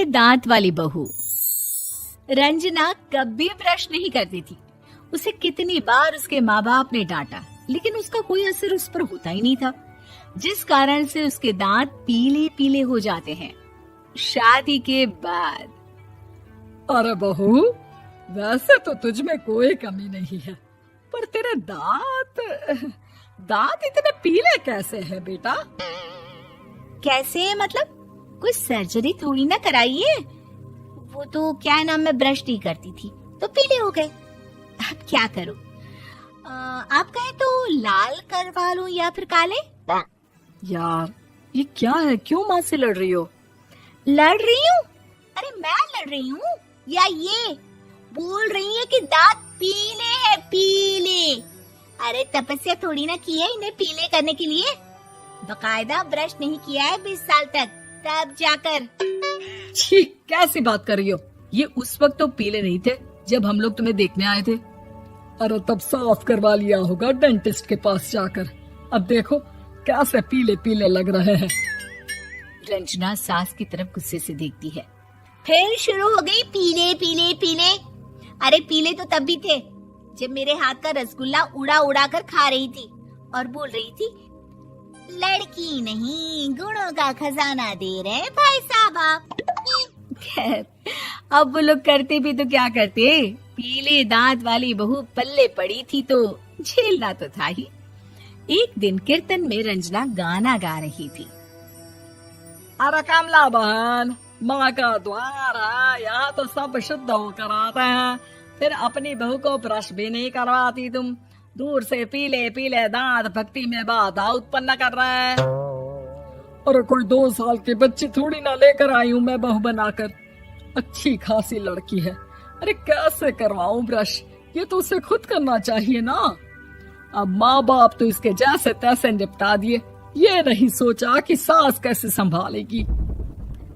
दांत वाली बहू। रंजना कभी ब्रश नहीं करती थी। उसे कितनी बार उसके माँ बाप ने डांटा, लेकिन उसका कोई असर उस पर होता ही नहीं था, जिस कारण से उसके दांत पीले पीले हो जाते हैं। शादी के बाद। अरे बहू, वैसे तो तुझ में कोई कमी नहीं है, पर तेरे दांत इतने पीले कैसे हैं बेटा? कैसे मतलब? कोई सर्जरी थोड़ी ना कराई है। वो तो क्या नाम, मैं ब्रश नहीं करती थी तो पीले हो गए। अब क्या करूं? आप कहें तो लाल करवा लूं या फिर काले? यार ये क्या है, क्यों माँ से लड़ रही हो? लड़ रही हूँ? अरे मैं लड़ रही हूँ या ये बोल रही है कि दांत पीले हैं, पीले। अरे तपस्या थोड़ी ना की है इन्हें पीले करने के लिए। बकायदा ब्रश नहीं किया है 20 साल तक, तब जाकर। छी, कैसी बात कर रही हो? ये उस वक्त तो पीले नहीं थे जब हम लोग तुम्हें देखने आए थे। अरे तब साफ करवा लिया होगा डेंटिस्ट के पास जाकर। अब देखो कैसे पीले पीले लग रहे हैं। रंजना सास की तरफ गुस्से से देखती है। फिर शुरू हो गई पीले पीले पीले। अरे पीले तो तब भी थे जब मेरे हाथ का रसगुल्ला उड़ा उड़ा कर खा रही थी और बोल रही थी, लड़की नहीं गुणों का खजाना दे रहे भाई साहब आप। खैर, अब वो लोग करते भी तो क्या करते, पीले दांत वाली बहू पल्ले पड़ी थी तो झेलना तो था ही। एक दिन कीर्तन में रंजना गाना गा रही थी। अरे कमला बहन, माँ का द्वार है, यहाँ तो सब शुद्ध होकर आते हैं, फिर अपनी बहू को ब्रश भी नहीं करवाती तुम। दूर से पीले पीले दांत भक्ति में बाधा उत्पन्न कर रहे हैं। अरे कोई 2 साल के बच्ची थोड़ी ना लेकर आई हूँ मैं बहू बनाकर। अच्छी खासी लड़की है, अरे कैसे करवाऊं ब्रश? ये तो उसे खुद करना चाहिए ना। अब माँ बाप तो इसके जैसे तैसे निपटा दिए, ये नहीं सोचा कि सास कैसे संभालेगी।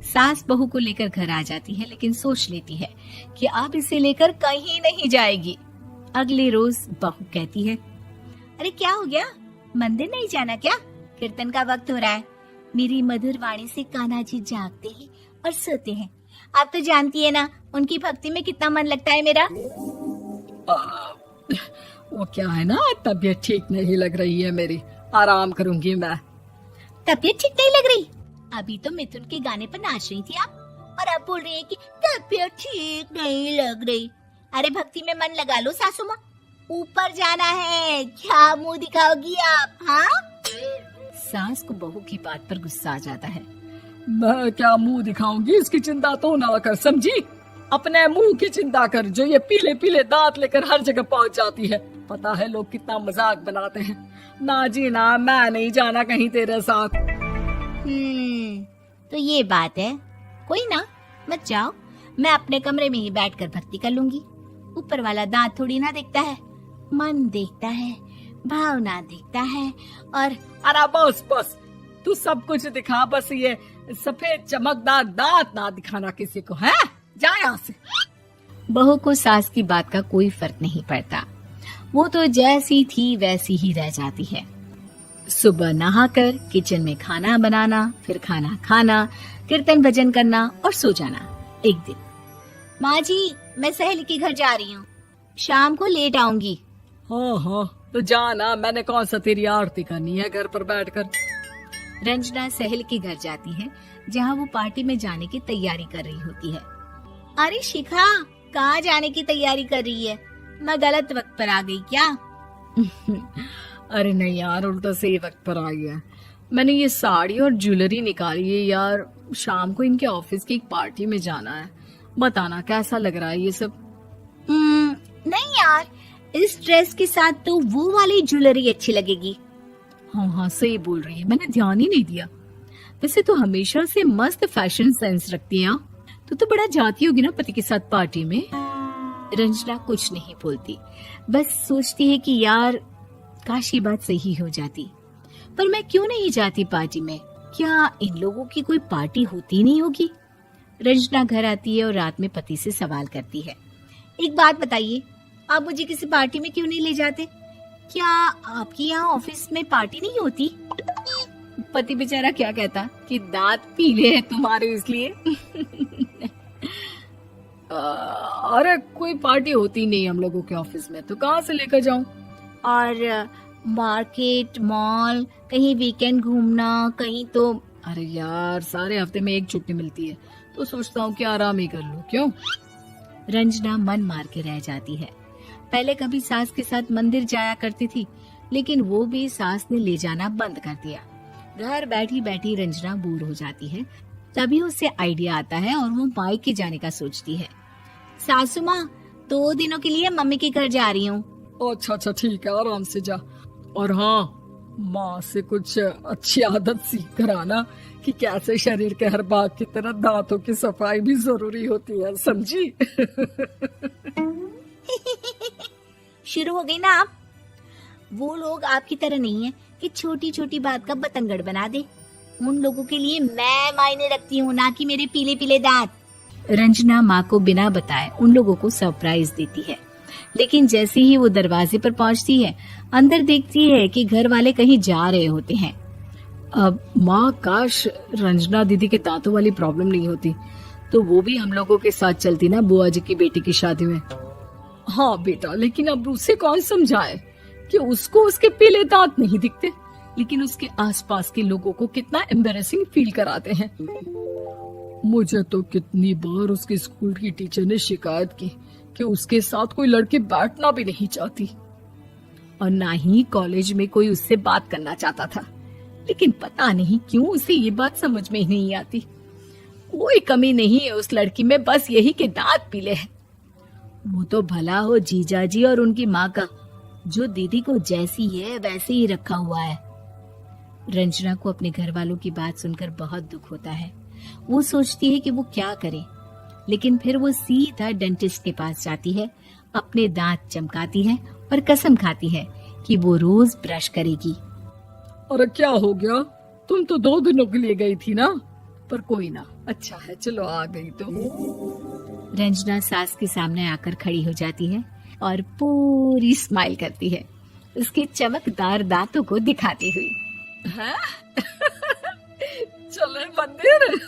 सास बहू को लेकर घर आ जाती है, लेकिन सोच लेती है कि अब इसे लेकर कहीं नहीं जाएगी। अगले रोज बहू कहती है, अरे क्या हो गया, मंदिर नहीं जाना क्या? कीर्तन का वक्त हो रहा है। मेरी मधुर वाणी से कान्हा जी जागते हैं और सोते हैं। आप तो जानती है ना उनकी भक्ति में कितना मन लगता है मेरा। वो क्या है ना, तबीयत ठीक नहीं लग रही है मेरी, आराम करूंगी मैं। तबीयत ठीक नहीं लग रही? अभी तो मिथुन के गाने पर नाच रही थी आप, और अब बोल रही है कि तबीयत ठीक नहीं लग रही। अरे भक्ति में मन लगा लो सासू माँ, ऊपर जाना है, क्या मुंह दिखाओगी आप? हाँ? सास को बहू की बात पर गुस्सा आ जाता है। मैं क्या मुंह दिखाऊंगी, इसकी चिंता तो ना कर, समझी? अपने मुंह की चिंता कर, जो ये पीले पीले दांत लेकर हर जगह पहुंच जाती है। पता है लोग कितना मजाक बनाते हैं। ना जी ना, मैं नहीं जाना कहीं तेरे साथ। तो ये बात है, कोई ना, मत जाओ, मैं अपने कमरे में ही बैठकर भक्ति कर लूंगी। ऊपर वाला दांत थोड़ी ना देखता है, मन देखता है, भावना देखता है। और अरे बस बस, तू सब कुछ दिखा, बस ये सफेद चमकदार दांत ना दिखाना किसी को, है? जा यहाँ से। बहू को सास की बात का कोई फर्क नहीं पड़ता, वो तो जैसी थी वैसी ही रह जाती है। सुबह नहाकर किचन में खाना बनाना, फिर खाना खाना, कीर्तन भजन करना और सो जाना। एक दिन, माँ जी मैं सहेली के घर जा रही हूँ, शाम को लेट आऊंगी। हाँ हाँ तो जाना, मैंने कौन सा तेरी आरती करनी है घर पर बैठकर। रंजना सहेली के घर जाती है, जहाँ वो पार्टी में जाने की तैयारी कर रही होती है। अरे शिखा, कहाँ जाने की तैयारी कर रही है? मैं गलत वक्त पर आ गई क्या? अरे नहीं यार, उल्टा सही वक्त पर आ गया। मैंने ये साड़ी और ज्वेलरी निकाली है यार, शाम को इनके ऑफिस की एक पार्टी में जाना है। बताना कैसा लग रहा है ये सब? नहीं यार, इस ड्रेस के साथ तो वो वाली ज्वेलरी अच्छी लगेगी। हाँ हाँ सही बोल रही है, मैंने ध्यान ही नहीं दिया। वैसे तो हमेशा से मस्त फैशन सेंस रखती है। तो बड़ा जाती होगी ना पति के साथ पार्टी में। रंजना कुछ नहीं बोलती, बस सोचती है कि यार काश ये बात सही हो जाती, पर मैं क्यों नहीं जाती पार्टी में? क्या इन लोगों की कोई पार्टी होती नहीं होगी? रंजना घर आती है और रात में पति से सवाल करती है, एक बात बताइए, आप मुझे किसी पार्टी में क्यों नहीं ले जाते? क्या आपकी यहाँ ऑफिस में पार्टी नहीं होती? पति बेचारा क्या कहता कि दांत पीले हैं तुम्हारे इसलिए। अरे कोई पार्टी होती नहीं हम लोगों के ऑफिस में, तो कहाँ से लेकर जाऊं? और मार्केट, मॉल, कहीं वीकेंड घूमना, कहीं तो। अरे यार सारे हफ्ते में एक छुट्टी मिलती है, तो सोचता हूँ कि आराम ही कर लूं। क्यों? रंजना मन मार के रह जाती है। पहले कभी सास के साथ मंदिर जाया करती थी, लेकिन वो भी सास ने ले जाना बंद कर दिया। घर बैठी बैठी रंजना बोर हो जाती है। तभी उसे आइडिया आता है और वो मायके जाने का सोचती है। सासू माँ, 2 दिनों के लिए मम्मी के घर जा रही हूँ। अच्छा ठीक है, आराम से जा। और हाँ, माँ से कुछ अच्छी आदत सीख कर आना कि कैसे शरीर के हर भाग की तरह दांतों की सफाई भी जरूरी होती है, समझी? शुरू हो गई ना आप। वो लोग आपकी तरह नहीं है कि छोटी छोटी बात का बतंगड़ बना दे। उन लोगों के लिए मैं मायने रखती हूँ, ना कि मेरे पीले पीले दांत। रंजना माँ को बिना बताए उन लोगों को सरप्राइज देती है, लेकिन जैसे ही वो दरवाजे पर पहुंचती है, अंदर देखती है कि घर वाले कहीं जा रहे होते हैं। अब माँ, काश रंजना दीदी के दांतों वाली प्रॉब्लम नहीं होती, तो वो भी हम लोगों के साथ चलती ना बुआ जी की बेटी की शादी में। हाँ बेटा, लेकिन अब उसे कौन समझाए कि उसको उसके पीले दांत नहीं दिखते, लेकिन उसके आसपास के लोगों को कितना एम्बैरेसिंग फील कराते हैं। मुझे तो कितनी बार उसके स्कूल की टीचर ने शिकायत की कि उसके साथ कोई लड़की बैठना भी नहीं चाहती, और ना ही कॉलेज में कोई उससे बात करना चाहता था। लेकिन पता नहीं क्यों उसे ये बात समझ में ही नहीं आती। कोई कमी नहीं है उस लड़की में, बस यही कि दांत पीले हैं। वो तो भला हो जीजा जी और उनकी माँ का, जो दीदी को जैसी है वैसे ही रखा हुआ है। रंजना को अपने घर वालों की बात सुनकर बहुत दुख होता है। वो सोचती है कि वो क्या करे, लेकिन फिर वो सीधा डेंटिस्ट के पास जाती है, अपने दांत चमकाती है और कसम खाती है कि वो रोज ब्रश करेगी। अरे क्या हो गया? तुम तो 2 दिनों के लिए गई थी ना, पर कोई ना, अच्छा है, चलो आ गई तो। रंजना सास के सामने आकर खड़ी हो जाती है और पूरी स्माइल करती है, उसके चमकदार दांतों को दिखाती हुई। हैं? चले मंदिर?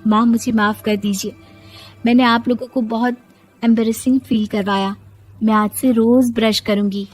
माँ, मुझे माफ कर दीजिए, मैंने आप लोगों को बहुत एम्बैरेसिंग फील करवाया। मैं आज से रोज ब्रश करूंगी।